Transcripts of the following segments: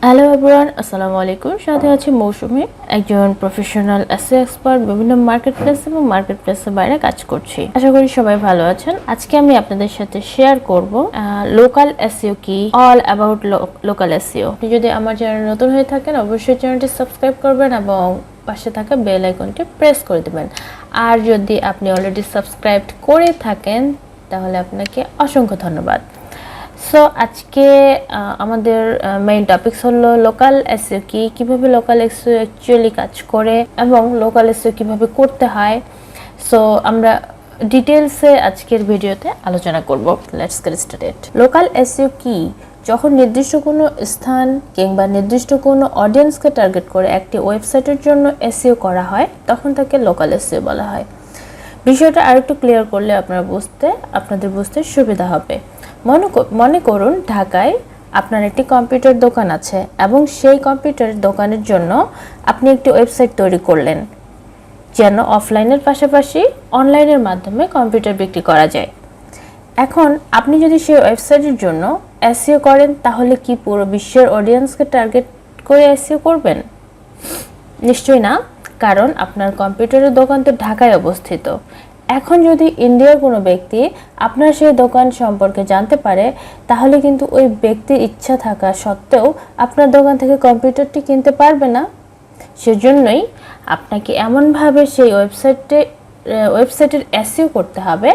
Hello everyone, আসসালামু আলাইকুম। সাথে আছি মৌসুমি, একজন প্রফেশনাল এসইও এক্সপার্ট। বিভিন্ন মার্কেটপ্লেস এবং মার্কেটপ্লেসের বাইরে কাজ করছি। আশা করি সবাই ভালো আছেন। আজকে আমি আপনাদের সাথে শেয়ার করব লোকাল এসইও কি, অল অ্যাবাউট লোকাল এসইও। আপনি যদি আমার চ্যানেল নতুন হয়ে থাকেন অবশ্যই চ্যানেলটি সাবস্ক্রাইব করবেন এবং পাশে থাকা বেল আইকনটি প্রেস করে দেবেন। আর যদি আপনি অলরেডি সাবস্ক্রাইব করে থাকেন তাহলে আপনাকে অসংখ্য ধন্যবাদ। সো আজকে আমাদের মেইন টপিকস হলো লোকাল এসইও কি, কিভাবে লোকাল এসইও অ্যাকচুয়ালি কাজ করে এবং লোকাল এসইও কিভাবে করতে হয়। সো আমরা ডিটেলসে আজকের ভিডিওতে আলোচনা করব। Let's get started. Local SEO কি? যখন নির্দিষ্ট কোনো স্থান কিংবা নির্দিষ্ট কোনো অডিয়েন্সকে টার্গেট করে একটি ওয়েবসাইটের জন্য এসইও করা হয় তখন তাকে লোকাল এসইও বলা হয়। বিষয়টা আরেকটু ক্লিয়ার করলে আপনাদের বুঝতে সুবিধা হবে। মনে করুন ঢাকায় আপনার একটি কম্পিউটার দোকান আছে এবং সেই কম্পিউটার দোকানের জন্য আপনি একটি ওয়েবসাইট তৈরি করলেন যেন অফলাইনের পাশাপাশি অনলাইনের মাধ্যমে কম্পিউটার বিক্রি করা যায়। এখন আপনি যদি সেই ওয়েবসাইটের জন্য এসইও করেন তাহলে কি পুরো বিশ্বের অডিয়েন্সকে টার্গেট করে এসইও করবেন? নিশ্চয়ই না, কারণ আপনার কম্পিউটারের দোকান তো ঢাকায় অবস্থিত। এখন যদি ইন্ডিয়ার কোনো ব্যক্তি আপনার সেই দোকান সম্পর্কে জানতে পারে তাহলে কিন্তু ওই ব্যক্তির ইচ্ছা থাকা সত্ত্বেও আপনার দোকান থেকে কম্পিউটারটি কিনতে পারবে না। সেজন্যই আপনাকে এমনভাবে সেই ওয়েবসাইটের এসইও করতে হবে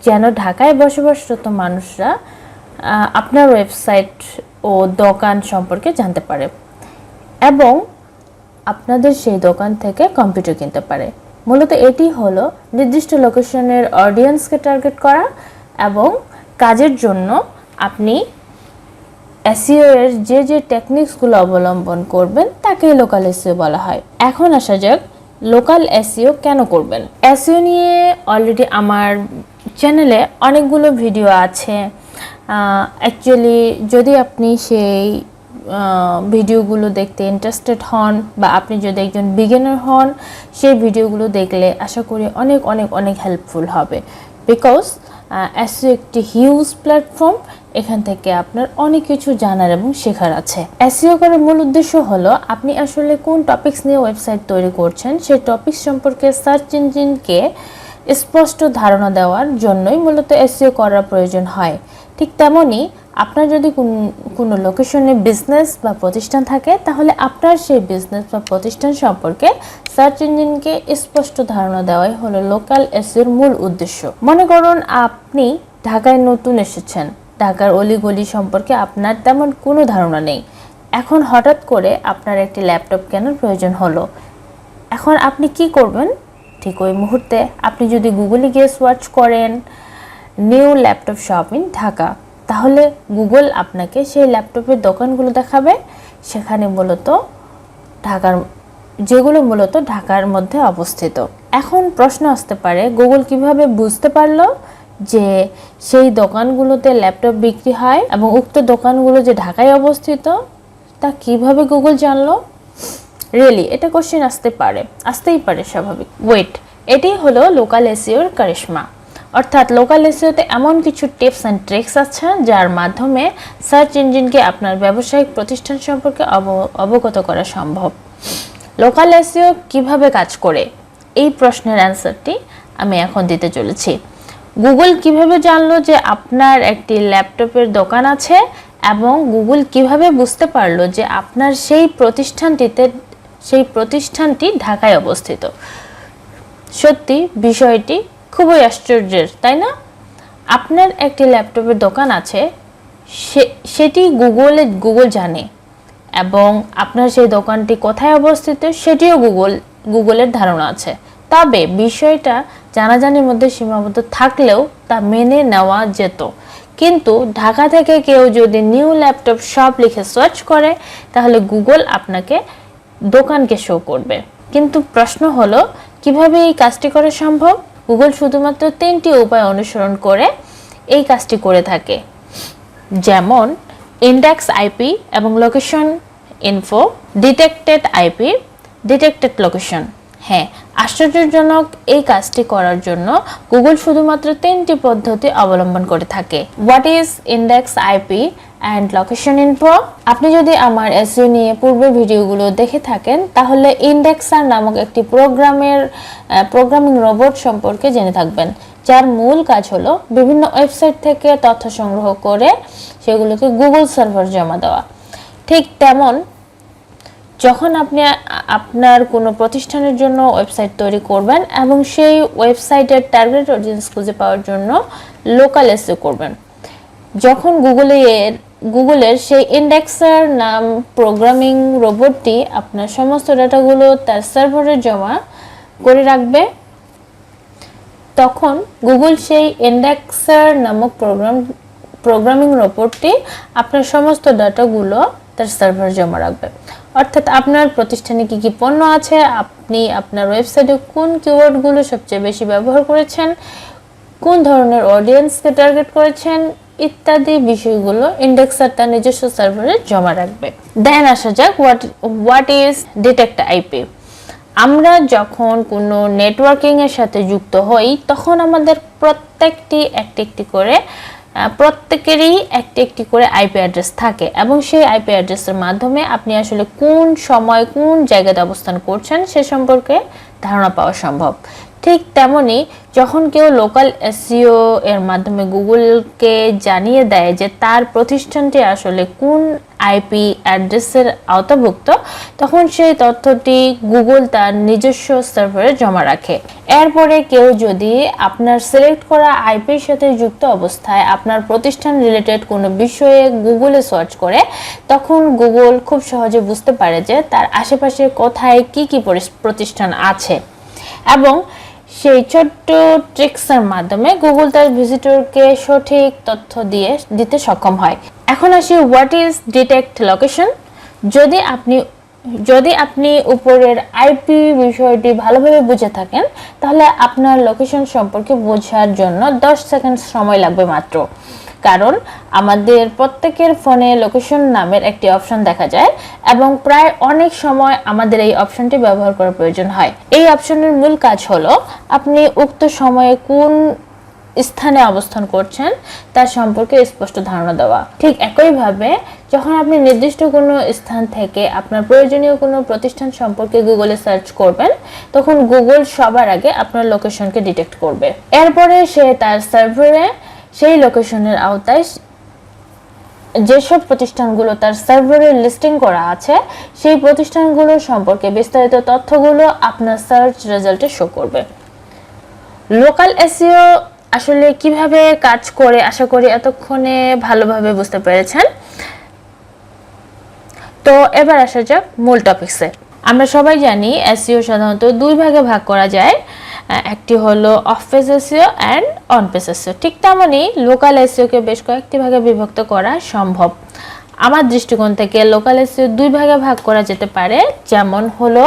যেন ঢাকায় বসবাসরত মানুষরা আপনার ওয়েবসাইট ও দোকান সম্পর্কে জানতে পারে এবং আপনাদের সেই দোকান থেকে কম্পিউটার কিনতে পারে। মূলত এটি হলো নির্দিষ্ট লোকেশনের অডিয়েন্সকে টার্গেট করা এবং কাজের জন্য আপনি এসইও এর যে টেকনিক্সগুলো অবলম্বন করবেন তাকেই লোকাল এসইও বলা হয়। এখন আসা যাক লোকাল এসইও কেন করবেন। এসইও নিয়ে অলরেডি আমার চ্যানেলে অনেকগুলো ভিডিও আছে। অ্যাকচুয়ালি যদি আপনি সেই ভিডিওগুলো দেখতে ইন্টারেস্টেড হন বা আপনি যদি একজন বিগিনার হন, সেই ভিডিওগুলো দেখলে আশা করি অনেক অনেক অনেক হেল্পফুল হবে। বিকজ এসইও একটি হিউজ প্ল্যাটফর্ম, এখান থেকে আপনার অনেক কিছু জানার এবং শেখার আছে। এসইও করার মূল উদ্দেশ্য হলো আপনি আসলে কোন টপিকস নিয়ে ওয়েবসাইট তৈরি করছেন সেই টপিক সম্পর্কে সার্চ ইঞ্জিনকে স্পষ্ট ধারণা দেওয়ার জন্যই মূলত এসইও করার প্রয়োজন হয়। ঠিক তেমনই আপনার যদি কোনো লোকেশনে বিজনেস বা প্রতিষ্ঠান থাকে তাহলে আপনার সেই বিজনেস বা প্রতিষ্ঠান সম্পর্কে সার্চ ইঞ্জিনকে স্পষ্ট ধারণা দেওয়াই হলো লোকাল এসইওর মূল উদ্দেশ্য। মনে করুন আপনি ঢাকায় নতুন এসেছেন, ঢাকার অলিগলি সম্পর্কে আপনার তেমন কোনো ধারণা নেই। এখন হঠাৎ করে আপনার একটি ল্যাপটপ কেনার প্রয়োজন হলো। এখন আপনি কি করবেন? ঠিক ওই মুহূর্তে আপনি যদি গুগলে গিয়ে সার্চ করেন new laptop shop in Dhaka, তাহলে গুগল আপনাকে সেই ল্যাপটপের দোকানগুলো দেখাবে সেখানে যেগুলো মূলত ঢাকার মধ্যে অবস্থিত। এখন প্রশ্ন আসতে পারে গুগল কিভাবে বুঝতে পারলো যে সেই দোকানগুলোতে ল্যাপটপ বিক্রি হয় এবং উক্ত দোকানগুলো যে ঢাকায় অবস্থিত তা কিভাবে গুগল জানলো? রিয়েলি এটা কোশ্চেন আসতেই পারে, স্বাভাবিক। ওয়েট, এটাই হলো লোকাল এসইওর কারিশমা। অর্থাৎ লোকাল এসইওতে এমন কিছু টিপস অ্যান্ড ট্রিক্স আছে যার মাধ্যমে সার্চ ইঞ্জিনকে আপনার ব্যবসায়িক প্রতিষ্ঠান সম্পর্কে অবগত করা সম্ভব। লোকাল এসইও কিভাবে কাজ করে এই প্রশ্নের অ্যান্সারটি আমি এখন দিতে চলেছি। গুগল কিভাবে জানলো যে আপনার একটি ল্যাপটপের দোকান আছে এবং গুগল কিভাবে বুঝতে পারলো যে আপনার সেই প্রতিষ্ঠানটি ঢাকায় অবস্থিত? সত্যি বিষয়টি খুবই আশ্চর্যের, তাই না? আপনার একটি ল্যাপটপের দোকান আছে, সেটি গুগল জানে এবং আপনার সেই দোকানটি কোথায় অবস্থিত সেটিও গুগলের ধারণা আছে। তবে বিষয়টা জানাজানির মধ্যে সীমাবদ্ধ থাকলেও তা মেনে নেওয়া যেত। কিন্তু ঢাকা থেকে কেউ যদি নিউ ল্যাপটপ শপ লিখে সার্চ করে তাহলে গুগল আপনাকে দোকানকে শো করবে। কিন্তু প্রশ্ন হলো কিভাবে এই কাজটি করা সম্ভব? গুগল শুধুমাত্র 3টি উপায় অনুসরণ করে এই কাজটি করে থাকে, যেমন ইন্ডেক্স আইপি এবং location info, detected IP, detected location. হ্যাঁ, আশ্চর্যজনক এই কাজটি করার জন্য গুগল শুধুমাত্র 3টি পদ্ধতি অবলম্বন করে থাকে। What is index IP and location info? আপনি যদি আমার এসইও নিয়ে পূর্বের ভিডিওগুলো দেখে থাকেন তাহলে ইন্ডেক্সার নামক একটি প্রোগ্রামিং রোবট সম্পর্কে জেনে থাকবেন, যার মূল কাজ হলো বিভিন্ন ওয়েবসাইট থেকে তথ্য সংগ্রহ করে সেগুলোকে গুগল সার্ভার জমা দেওয়া। ঠিক তেমন যখন আপনি আপনার কোনো প্রতিষ্ঠানের জন্য ওয়েবসাইট তৈরি করবেন এবং সেই ওয়েবসাইটের টার্গেট অডিয়েন্স খুঁজে পাওয়ার জন্য লোকাল এসইও করবেন, যখন গুগলের সেই ইন্ডেক্সার নাম প্রোগ্রামিং রোবটটি আপনার সমস্ত ডাটাগুলো তার সার্ভারে জমা করে রাখবে, তখন গুগল সেই ইন্ডেক্সার নামক প্রোগ্রামিং রোবটটি আপনার সমস্ত ডাটাগুলো তার সার্ভারে জমা রাখবে। অর্থাৎ আপনার প্রতিষ্ঠানে কি কি পণ্য আছে, আপনি আপনার ওয়েবসাইটে কোন কিওয়ার্ডগুলো সবচেয়ে বেশি ব্যবহার করেছেন, কোন ধরনের অডিয়েন্সকে টার্গেট করেছেন ইত্যাদি বিষয়গুলো ইন্ডেক্সার তার নিজস্ব সার্ভারে জমা রাখবে। দেন আসা যাক হোয়াট ইজ ডিটেক্ট আইপি। আমরা যখন কোনো নেটওয়ার্কিং এর সাথে যুক্ত হই তখন আমাদের প্রত্যেকেরই একটি একটি করে আইপি অ্যাড্রেস থাকে এবং সেই আইপি অ্যাড্রেসের মাধ্যমে আপনি আসলে কোন সময় কোন জায়গাতে অবস্থান করছেন সে সম্পর্কে ধারণা পাওয়া সম্ভব। ঠিক তেমনি যখন কেউ লোকাল এসইও এর মাধ্যমে গুগলকে জানিয়ে দেয় যে তার প্রতিষ্ঠানটি আসলে কোন আইপি অ্যাড্রেসের আওতাভুক্ত, তখন সেই তথ্যটি গুগল তার নিজস্ব সার্ভারে জমা রাখে। এরপরে কেউ যদি আপনার সিলেক্ট করা আইপির সাথে যুক্ত অবস্থায় আপনার প্রতিষ্ঠান রিলেটেড কোনো বিষয়ে গুগলে সার্চ করে, তখন গুগল খুব সহজে বুঝতে পারে যে তার আশেপাশে কোথায় কি কি প্রতিষ্ঠান আছে এবং সেই ছোট্ট ট্রিক্সের মাধ্যমে গুগল তার ভিজিটরকে সঠিক তথ্য দিতে সক্ষম হয়। এখন আসি হোয়াট ইজ ডিটেক্ট লোকেশন। যদি আপনি উপরের আইপি বিষয়টি ভালোভাবে বুঝে থাকেন তাহলে আপনার লোকেশন সম্পর্কে বোঝার জন্য 10 সেকেন্ড সময় লাগবে মাত্র, কারণ আমাদের প্রত্যেকের ফোনে লোকেশন নামের একটি অপশন দেখা যায় এবং প্রায় অনেক সময় আমাদের এই অপশনটি ব্যবহার করার প্রয়োজন হয়। এই অপশনের মূল কাজ হলো আপনি উক্ত সময়ে কোন স্থানে অবস্থান করছেন তার সম্পর্কে স্পষ্ট ধারণা দেওয়া। ঠিক একইভাবে যখন আপনি নির্দিষ্ট কোনো স্থান থেকে আপনার প্রয়োজনীয় কোনো প্রতিষ্ঠান সম্পর্কে গুগলে সার্চ করবেন, তখন গুগল সবার আগে আপনার লোকেশনকে ডিটেক্ট করবে। এরপরে সে তার সার্ভারে সেই লোকেশনের আওতায় যেসব প্রতিষ্ঠানগুলো তার সার্ভারে লিস্টিং করা আছে সেই প্রতিষ্ঠানগুলো সম্পর্কে বিস্তারিত তথ্যগুলো আপনার সার্চ রেজাল্টে শো করবে। লোকাল এসইও আসলে কিভাবে কাজ করে আশা করি এতক্ষণে ভালোভাবে বুঝতে পেরেছেন। তো এবার আসা যাক মূল টপিকসে। আমরা সবাই জানি এসইও সাধারণত দুই ভাগে ভাগ করা যায়, একটি হলো off page SEO and on page SEO. ঠিক তেমনই লোকাল এসইওকে বেশ কয়েকটি ভাগে বিভক্ত করা সম্ভব। আমার দৃষ্টিকোণ থেকে লোকাল এসইও দুই ভাগে ভাগ করা যেতে পারে, যেমন হলো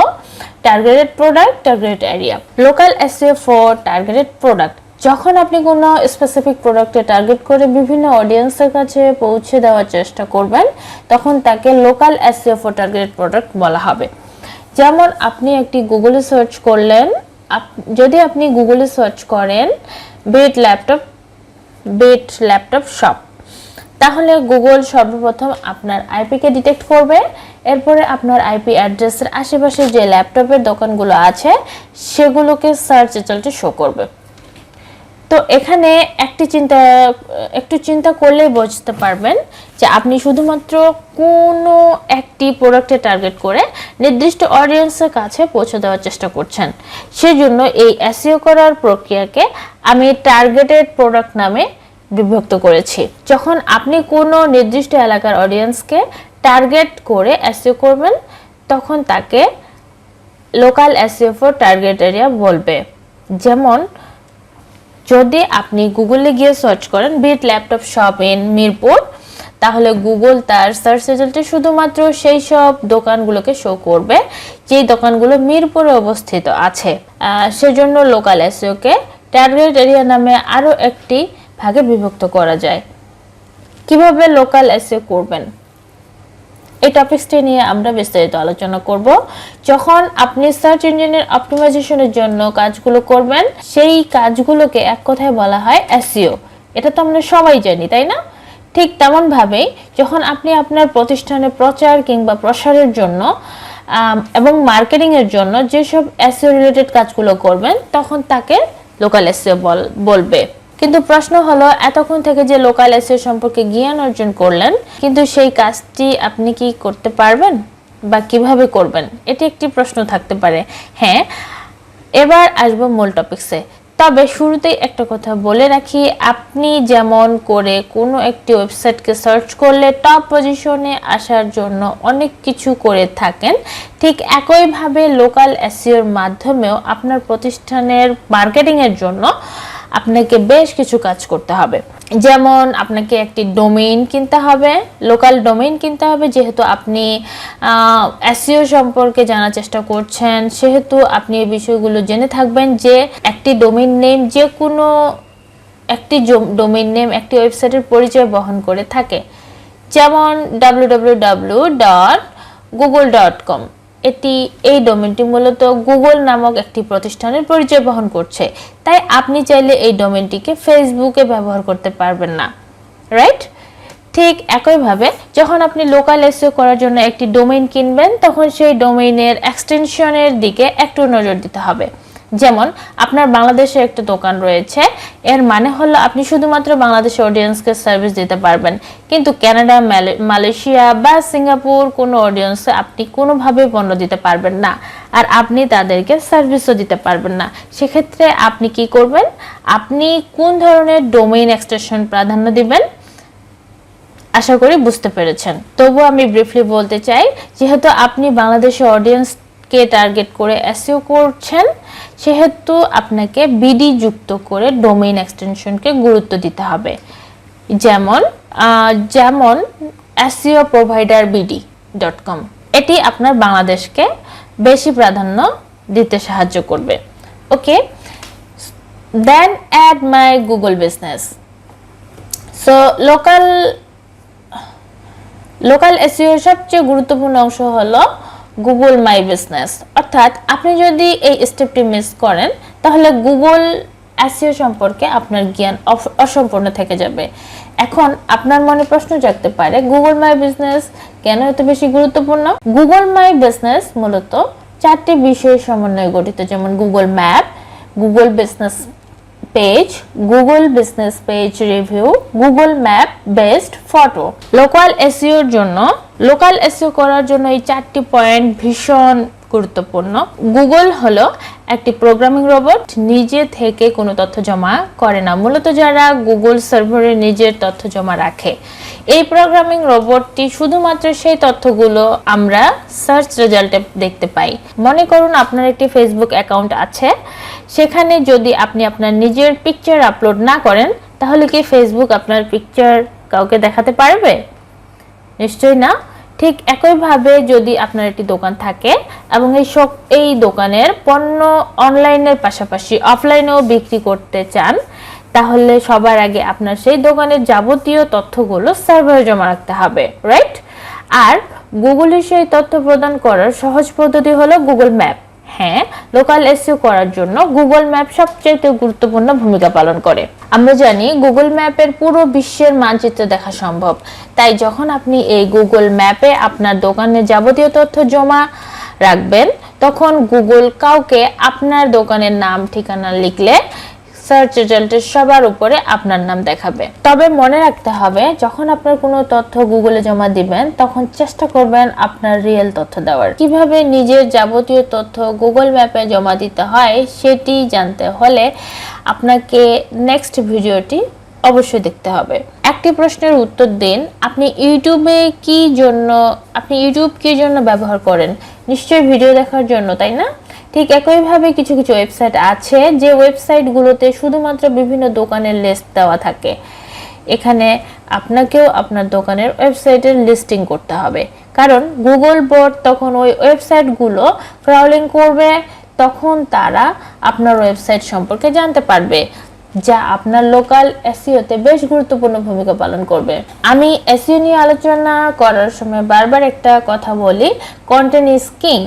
targeted product, targeted area. Local SEO for targeted product, যখন আপনি কোনো স্পেসিফিক প্রোডাক্টে টার্গেট করে বিভিন্ন অডিয়েন্সের কাছে পৌঁছে দেওয়ার চেষ্টা করবেন তখন তাকে local SEO for targeted product বলা হবে। যেমন আপনি একটি গুগলে সার্চ করলেন, যদি আপনি গুগলে সার্চ করেন বিট ল্যাপটপ শপ, তাহলে গুগল সর্বপ্রথম আপনার আইপিকে ডিটেক্ট করবে, এরপরে আপনার আইপি অ্যাড্রেসের আশেপাশে যে ল্যাপটপের দোকানগুলো আছে সেগুলোকে সার্চ রেজাল্টে শো করবে। তো এখানে একটু চিন্তা করলেই বুঝতে পারবেন যে আপনি শুধুমাত্র কোনো একটি প্রোডাক্টে টার্গেট করে নির্দিষ্ট অডিয়েন্সের কাছে পৌঁছে দেওয়ার চেষ্টা করছেন। সেজন্য এই এসইও করার প্রক্রিয়াকে আমি টার্গেটেড প্রোডাক্ট নামে বিভক্ত করেছি। যখন আপনি কোনো নির্দিষ্ট এলাকার অডিয়েন্সকে টার্গেট করে এসইও করবেন তখন তাকে local SEO for target area বলবে। যেমন যদি আপনি গুগলে গিয়ে সার্চ করেন বিট ল্যাপটপ শপ ইন মিরপুর, তাহলে গুগল তার সার্চ রেজাল্টে শুধুমাত্র সেই সব দোকানগুলোকে শো করবে যেই দোকানগুলো মিরপুরে অবস্থিত আছে। সেজন্য লোকাল এসইওকে টার্গেট এরিয়া নামে আরও একটি ভাগে বিভক্ত করা যায়। কিভাবে লোকাল এসইও করবেন? এই টপিকসটি নিয়ে আমরা বিস্তারিত আলোচনা করব। যখন আপনি সার্চ ইঞ্জিনের অপটিমাইজেশনের জন্য কাজগুলো করবেন, সেই কাজগুলোকে এক কথায় বলা হয় এসইও। এটা তো আমরা সবাই জানি, তাই না? ঠিক তেমন ভাবেই যখন আপনি আপনার প্রতিষ্ঠানে প্রচার কিংবা প্রসারের জন্য এবং মার্কেটিং এর জন্য যেসব এসইও রিলেটেড কাজগুলো করবেন, তখন তাকে লোকাল এসইও বলবে। কিন্তু প্রশ্ন হলো, এতক্ষণ থেকে যে লোকাল এসইও সম্পর্কে জ্ঞান অর্জন করলেন, কিন্তু সেই কাজটি আপনি কি করতে পারবেন বা কিভাবে করবেন? এটি একটি প্রশ্ন থাকতে পারে। হ্যাঁ, এবার আসবো মূল টপিকসে। তবে শুরুতেই একটা কথা বলে রাখি, আপনি যেমন করে কোনো একটি ওয়েবসাইটকে সার্চ করলে টপ পজিশনে আসার জন্য অনেক কিছু করে থাকেন, ঠিক একইভাবে লোকাল এসইওর মাধ্যমেও আপনার প্রতিষ্ঠানের মার্কেটিংয়ের জন্য আপনাকে বেশ কিছু কাজ করতে হবে। যেমন আপনাকে একটি ডোমেইন কিনতে হবে, লোকাল ডোমেইন কিনতে হবে। যেহেতু আপনি এসইও সম্পর্কে জানার চেষ্টা করছেন, সেহেতু আপনি এই বিষয়গুলো জেনে থাকবেন যে একটি ডোমেইন নেম, যে কোনো একটি ডোমেইন নেম একটি ওয়েবসাইটের পরিচয় বহন করে থাকে। যেমন www.google.com, এই ডোমেইনটি মূলত গুগল নামক একটি প্রতিষ্ঠানের পরিচয় বহন করছে। তাই আপনি চাইলে এই ডোমেইনটিকে ফেসবুকে ব্যবহার করতে পারবেন না, রাইট? ঠিক একইভাবে যখন আপনি লোকাল এসইও করার জন্য একটি ডোমেইন কিনবেন, তখন সেই ডোমেইনের এক্সটেনশনের দিকে একটু নজর দিতে হবে। যেমন আপনার বাংলাদেশে একটা দোকান রয়েছে, এর মানে হলো আপনি শুধুমাত্র বাংলাদেশের অডিয়েন্সকে সার্ভিস দিতে পারবেন, কিন্তু কানাডা, মালয়েশিয়া বা সিঙ্গাপুর কোনো অডিয়েন্সে আপনি কোনোভাবে পণ্য দিতে পারবেন না, আর আপনি তাদেরকে সার্ভিসও দিতে পারবেন না। সেক্ষেত্রে আপনি কি করবেন? আপনি কোন ধরনের ডোমেইন এক্সটেনশন প্রাধান্য দিবেন? আশা করি বুঝতে পেরেছেন। তবু আমি ব্রিফলি বলতে চাই, যেহেতু আপনি বাংলাদেশের অডিয়েন্সকে টার্গেট করে এসইও করছেন, সেহেতু আপনাকে বিডি যুক্ত করে ডোমেইন এক্সটেনশনকে গুরুত্ব দিতে হবে। যেমন এসইও প্রোভাইডার bd.com, এটি আপনার বাংলাদেশকে বেশি প্রাধান্য দিতে সাহায্য করবে। Okay, then add my Google business. So local এসইওর সবচেয়ে গুরুত্বপূর্ণ অংশ হলো গুগল মাই বিজনেস। অর্থাৎ আপনি যদি এই স্টেপটি মিস করেন, তাহলে গুগল এসইও সম্পর্কে আপনার জ্ঞান অসম্পূর্ণ থেকে যাবে। এখন আপনার মনে প্রশ্ন জাগতে পারে, গুগল মাই বিজনেস কেন এত বেশি গুরুত্বপূর্ণ? গুগল মাই বিজনেস মূলত 4টি বিষয়ের সমন্বয়ে গঠিত, যেমন Google map, Google business page, Google business page review, Google map based photo. Local SEO করার জন্য এই 4টি পয়েন্ট ভীষণ গুরুত্বপূর্ণ। গুগল হলো একটি প্রোগ্রামিং রোবট, নিজে থেকে কোনো তথ্য জমা করে না। মূলত যারা গুগল সার্ভারে নিজের তথ্য জমা রাখে, এই প্রোগ্রামিং রোবটটি শুধুমাত্র সেই তথ্যগুলো আমরা সার্চ রেজাল্টে দেখতে পাই। মনে করুন আপনার একটি ফেসবুক অ্যাকাউন্ট আছে, সেখানে যদি আপনি আপনার নিজের পিকচার আপলোড না করেন, তাহলে কি ফেসবুক আপনার পিকচার কাউকে দেখাতে পারবে? নিশ্চয়ই না। ঠিক একইভাবে যদি আপনার একটি দোকান থাকে এবং এই দোকানের পণ্য অনলাইনের পাশাপাশি অফলাইনেও বিক্রি করতে চান, তাহলে সবার আগে আপনার সেই দোকানের যাবতীয় তথ্যগুলো সার্ভারে জমা রাখতে হবে, রাইট? আর গুগলের সেই তথ্য প্রদান করার সহজ পদ্ধতি হলো গুগল ম্যাপ। হ্যাঁ, লোকাল এসইও করার জন্য গুগল ম্যাপ সবচেয়ে গুরুত্বপূর্ণ ভূমিকা পালন করে। আমরা জানি গুগল ম্যাপের পুরো বিশ্বের মানচিত্র দেখা সম্ভব। তাই যখন আপনি এই গুগল ম্যাপে আপনার দোকানের যাবতীয় তথ্য জমা রাখবেন, তখন গুগল কাউকে আপনার দোকানের নাম ঠিকানা লিখলে সার্চ রেজাল্টের সবার উপরে আপনার নাম দেখাবে। তবে মনে রাখতে হবে, যখন আপনার কোনো তথ্য গুগলে জমা দিবেন, তখন চেষ্টা করবেন আপনার রিয়েল তথ্য দেওয়ার। কিভাবে নিজের যাবতীয় তথ্য গুগল ম্যাপে জমা দিতে হয় সেটি জানতে হলে আপনাকে নেক্সট ভিডিওটি অবশ্যই দেখতে হবে। একটি প্রশ্নের উত্তর দিন, আপনি ইউটিউব কি জন্য ব্যবহার করেন? নিশ্চয়ই ভিডিও দেখার জন্য, তাই না? ঠিক একইভাবে কিছু ওয়েবসাইট আছে, যে ওয়েবসাইটগুলোতে শুধুমাত্র বিভিন্ন দোকানের লিস্ট দেওয়া থাকে। এখানে আপনাকেও আপনার দোকানের ওয়েবসাইটের লিস্টিং করতে হবে, কারণ গুগল বট তখন ওই ওয়েবসাইটগুলো ক্রাউলিং করবে, তখন তারা আপনার ওয়েবসাইট সম্পর্কে জানতে পারবে। যা আপনার লোকাল এসইও তে বেশ গুরুত্বপূর্ণ ভূমিকা পালন করবে। আমি এসইও নিয়ে আলোচনা করার সময় বারবার একটা কথা বলি, কন্টেন্ট ইজ কিং।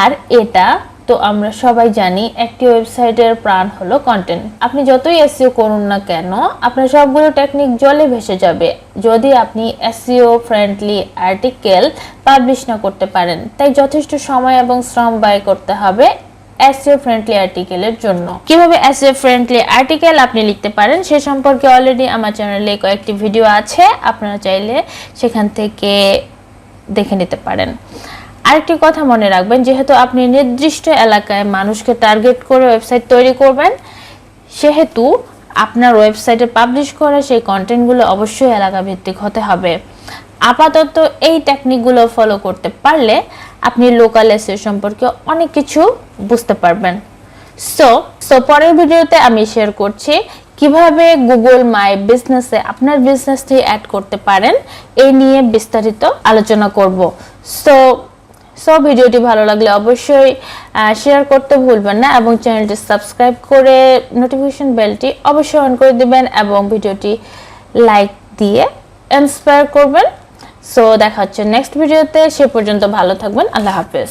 আর এটা তো আমরা সবাই জানি, একটি ওয়েবসাইটের প্রাণ হলো কন্টেন্ট। আপনি যতই এসইও করুন না কেন, আপনার সবগুলো টেকনিক জলে ভেসে যাবে যদি আপনি এসইও ফ্রেন্ডলি আর্টিকেল পাবলিশ না করতে পারেন। তাই যথেষ্ট সময় এবং শ্রম ব্যয় করতে হবে এসইও ফ্রেন্ডলি আর্টিকেলের জন্য। কিভাবে এসইও ফ্রেন্ডলি আর্টিকেল আপনি লিখতে পারেন সে সম্পর্কে অলরেডি আমার চ্যানেলে কয়েকটি ভিডিও আছে, আপনারা চাইলে সেখান থেকে দেখে নিতে পারেন। আরেকটি কথা মনে রাখবেন, যেহেতু আপনি নির্দিষ্ট এলাকায় মানুষকে টার্গেট করে ওয়েবসাইট তৈরি করবেন, সেহেতু আপনার ওয়েবসাইটে পাবলিশ করা সেই কন্টেন্টগুলো অবশ্যই এলাকা ভিত্তিক হতে হবে। আপাতত এই টেকনিকগুলো ফলো করতে পারলে আপনি লোকাল এসইও সম্পর্কে অনেক কিছু বুঝতে পারবেন। সো পরের ভিডিওতে আমি শেয়ার করছি কিভাবে গুগল মাই বিজনেসে আপনার বিজনেসটি অ্যাড করতে পারেন, এই নিয়ে বিস্তারিত আলোচনা করব। সো ভিডিওটি ভালো লাগলে অবশ্যই শেয়ার করতে ভুলবেন না এবং চ্যানেলটি সাবস্ক্রাইব করে নোটিফিকেশন বেলটি অবশ্যই অন করে দিবেন এবং ভিডিওটি লাইক দিয়ে ইন্সপায়ার করবেন। সো দেখা হচ্ছে নেক্সট ভিডিওতে, সে পর্যন্ত ভালো থাকবেন। আল্লাহ হাফেজ।